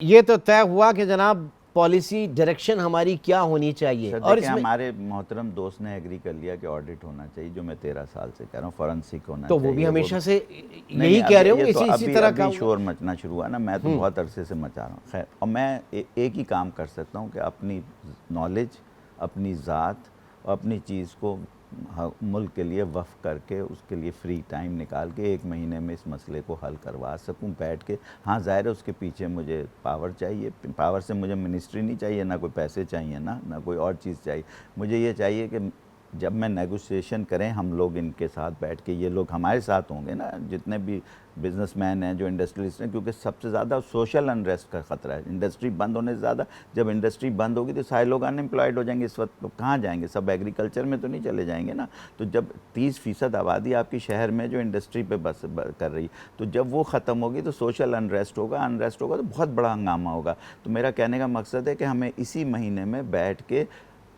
ये तो तय हुआ कि जनाब पॉलिसी डायरेक्शन हमारी क्या होनी चाहिए। सर और देखिए, इसमें हमारे मोहतरम दोस्त ने एग्री कर लिया कि ऑडिट होना चाहिए, जो मैं 13 साल से कह रहा हूँ, फॉरेंसिक होना तो वो भी चाहिए। हमेशा से नहीं यही नहीं, कह अब रहे ये होंगे, तो इसी अभी तरह का अभी हुआ। शोर मचना शुरू हुआ ना, मैं तो बहुत अरसे से मचा रहा हूँ। खैर, और मैं एक ही काम कर सकता हूँ कि अपनी नॉलेज, अपनी ज़ात और अपनी चीज़ को मुल्क के लिए वफ़ करके उसके लिए फ्री टाइम निकाल के 1 महीने में इस मसले को हल करवा सकूं बैठ के। हाँ, ज़ाहिर है उसके पीछे मुझे पावर चाहिए। पावर से मुझे मिनिस्ट्री नहीं चाहिए, ना कोई पैसे चाहिए, ना कोई और चीज़ चाहिए। मुझे ये चाहिए कि जब मैं नेगोशिएशन करें हम लोग इनके साथ बैठ के, ये लोग हमारे साथ होंगे ना, जितने भी बिजनेसमैन हैं, जो इंडस्ट्रियलिस्ट हैं, क्योंकि सबसे ज़्यादा सोशल अनरेस्ट का ख़तरा है इंडस्ट्री बंद होने से ज़्यादा। जब इंडस्ट्री बंद होगी तो सारे लोग अनएम्प्लॉयड हो जाएंगे। इस वक्त तो कहाँ जाएंगे, सब एग्रीकल्चर में तो नहीं चले जाएंगे ना। तो जब 30% आबादी आपकी शहर में जो इंडस्ट्री पे बस कर रही, तो जब वो ख़त्म होगी तो सोशल अनरेस्ट होगा तो बहुत बड़ा हंगामा होगा। तो मेरा कहने का मकसद है कि हमें इसी महीने में बैठ के,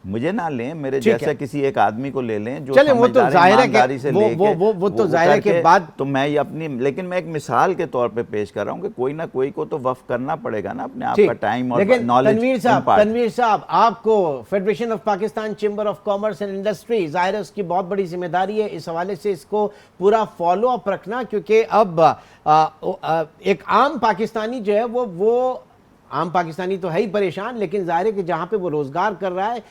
मुझे ना लें, मेरे ठीक है, जैसा किसी एक आदमी को ले लें जो चले वो तो समझदार जाहिर है कि ईमानदारी से लेके वो तो जाहिर है कि करके। बात। तो मैं ये अपनी, लेकिन मैं एक मिसाल के तौर पे पेश कर रहा हूँ कि कोई ना कोई को तो वफ़ करना पड़ेगा ना, अपने आप का ठीक, टाइम और लेकिन नॉलेज इम्पार्ट। तनवीर साहब, आपको federation of Pakistan Chamber of Commerce and industry, जाहिर है उसकी बहुत बड़ी जिम्मेदारी है इस हवाले से इसको पूरा फॉलो अप रखना, क्योंकि अब एक आम पाकिस्तानी जो है वो आम पाकिस्तानी तो है ही परेशान, लेकिन जाहिर है कि जहां पे वो रोजगार कर रहा है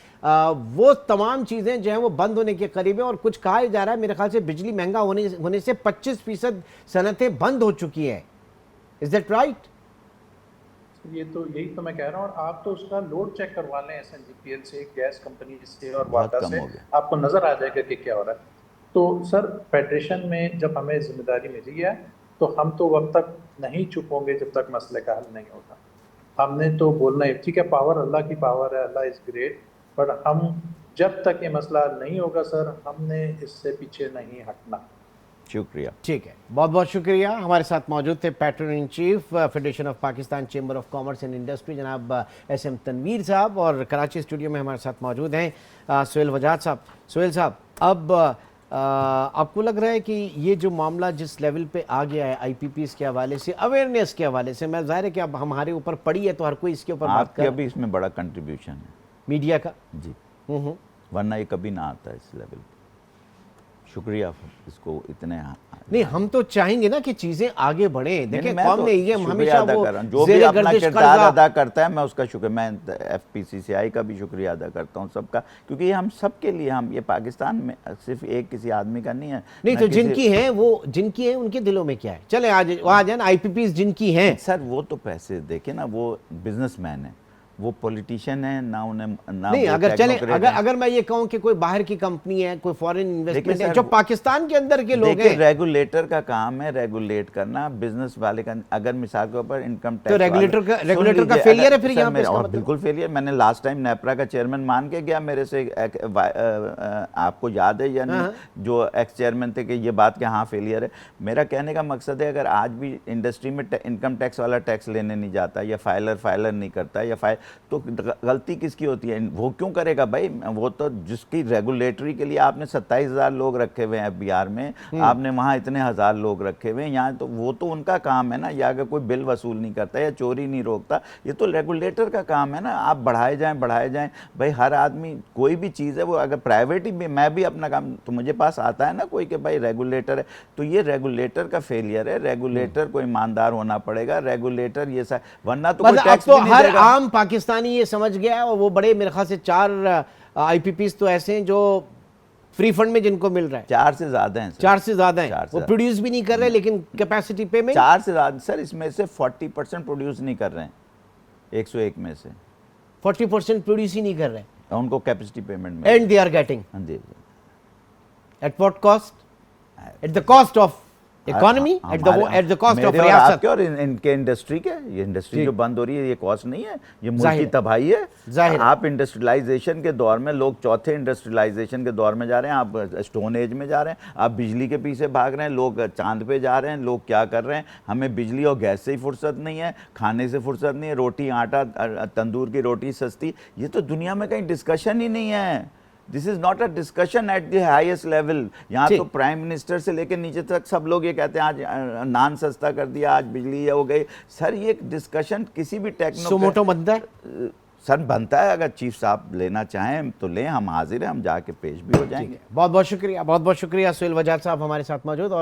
वो तमाम चीजें जो है वो बंद होने के करीब है। और कुछ कहा जा रहा है, मेरे ख्याल से बिजली महंगा होने से 25% सनतें बंद हो चुकी है। Is that right? ये तो यही तो मैं कह रहा हूँ। और आप तो उसका लोड चेक करवा लें एसएनजीपीएल से, गैस कंपनी से और बहुत वादा कम से, हो गया। आपको नजर आ जाएगा कि क्या हो रहा है। तो सर, फेडरेशन में जब हमें जिम्मेदारी मिली है तो हम तो वक्त तक नहीं चुप होंगे जब तक मसले का हल नहीं होगा। हमने तो बोलना है, ठीक है, पावर अल्लाह की पावर है, अल्लाह इज ग्रेट, पर हम जब तक ये मसला हल नहीं होगा सर, हमने इससे पीछे नहीं हटना। शुक्रिया। ठीक है, बहुत बहुत शुक्रिया। हमारे साथ मौजूद थे patron in chief Federation of Pakistan Chamber of Commerce and Industry जनाब एस.एम. तनवीर साहब, और कराची स्टूडियो में हमारे साथ मौजूद हैं सुहेल वजाद साहब। सुहेल साहब, अब आपको लग रहा है कि ये जो मामला जिस लेवल पे आ गया है आईपीपीज के हवाले से, अवेयरनेस के हवाले से, मैं जाहिर है कि अब हमारे ऊपर पड़ी है तो हर कोई इसके ऊपर बात आपके कर, अभी इसमें बड़ा कंट्रीब्यूशन है मीडिया का। जी, हम्म। वरना ये कभी ना आता इस लेवल पे। शुक्रिया इसको इतने नहीं, हम तो चाहेंगे ना कि चीजें आगे बढ़े। देखिए, मैं कौम तो ने ये शुक्रिया हमेशा अदा वो कर रहा हूँ, जो भी ज़ेरे अपना गर्दिश किरदार कर्जा। अदा करता है मैं उसका शुक्र, मैं एफपीसीसीआई का भी शुक्रिया अदा करता हूँ, सबका, क्योंकि ये हम सब के लिए, हम ये पाकिस्तान में सिर्फ एक किसी आदमी का नहीं है। नहीं तो जिनकी है वो, जिनकी है उनके दिलों में क्या है? चले आज वहां जाए ना, आईपीपीज जिनकी हैं। सर वो तो पैसे देखे ना, वो बिजनेसमैन है, वो पॉलिटिशियन है ना, उन्हें ना नहीं, वो अगर चले, टेक्नोक्रेट है। अगर मैं ये कहूं कि कोई बाहर की कंपनी है, कोई फॉरेन इन्वेस्टमेंट है, सर, जो पाकिस्तान के अंदर के लोग देखिए, हैं, रेगुलेटर का काम है रेगुलेट करना, बिजनेस वाले का। अगर मिसाल के ऊपर इनकम तो टैक्स रेगुलेटर का फेलियर है फिर यहाँ पे, इसका मतलब? बिल्कुल फेलियर। मैंने लास्ट टाइम नेपरा का चेयरमैन मान के गया मेरे से, आपको याद है या नहीं, हाँ। जो एक्स चेयरमैन थे, कि ये बात कि हाँ फेलियर है। मेरा कहने का मकसद है, अगर आज भी इंडस्ट्री में इनकम टैक्स वाला टैक्स लेने नहीं जाता, या फाइलर नहीं करता, या तो गलती किसकी होती है? वो क्यों करेगा भाई? वो तो जिसकी रेगुलेटरी के लिए आपने 27,000 लोग रखे हुए हैं बिहार में, आपने वहाँ इतने हज़ार लोग रखे हुए हैं, यहाँ तो वो तो उनका काम है ना। या अगर कोई बिल वसूल नहीं करता या चोरी नहीं रोकता, ये तो रेगुलेटर का काम है ना। आप बढ़ाए जाएं भाई, हर आदमी, कोई भी चीज़ है वो, अगर प्राइवेट ही भी, मैं भी अपना काम, तो मुझे पास आता है ना कोई कि भाई रेगुलेटर है, तो ये रेगुलेटर का फेलियर है। रेगुलेटर को ईमानदार होना पड़ेगा, रेगुलेटर ये सब, वरना तो कोई टैक्स अब भी तो नहीं हर देगा। आम पाकिस्तानी ये समझ गया है, और वो बड़े, मेरे ख्याल से 4 आईपीपीज तो ऐसे हैं जो फ्री फंड में जिनको मिल रहा है। 4 से ज़्यादा हैं सर। 4 से ज्यादा है, वो ज्यादा। प्रोड्यूस भी नहीं कर रहे, लेकिन कैपेसिटी पे में 4 से ज़्यादा सर, इसमें से 40% प्रोड्यूस नहीं कर रहे हैं, 101 में से 40% प्रोड्यूस ही नहीं कर रहे, उनको कैपेसिटी पेमेंट में। एंड दे आर गेटिंग हाँ जी, at what cost? At the cost of economy, at the cost of रियासत। आपके और इनके इंडस्ट्री के, ये इंडस्ट्री जो बंद हो रही है, ये कॉस्ट नहीं है, ये मुल्क की तबाही है। जाहिर है। आप इंडस्ट्रियलाइजेशन के दौर में, लोग चौथे इंडस्ट्रियलाइजेशन के दौर में जा रहे हैं, आप स्टोन एज में जा रहे हैं, आप बिजली के पीछे भाग रहे हैं, लोग चांद पे जा रहे हैं, लोग क्या कर रहे हैं। हमें बिजली और गैस से ही फुर्सत नहीं है, खाने से फुर्सत नहीं है, रोटी, आटा, तंदूर की रोटी सस्ती, ये तो दुनिया में कहीं डिस्कशन ही नहीं है। This is not a discussion at the highest level. यहाँ ठीक। तो प्राइम मिनिस्टर से लेकर नीचे तक सब लोग ये कहते हैं आज नान सस्ता कर दिया, आज बिजली हो गई। सर ये डिस्कशन किसी भी सुमोटो बनता है। सर बनता है, अगर चीफ साहब लेना चाहें तो लें, हम हाजिर हैं, हम जाके पेश भी हो जाएंगे। बहुत बहुत शुक्रिया सुहेल वजाद साहब हमारे साथ मौजूद। और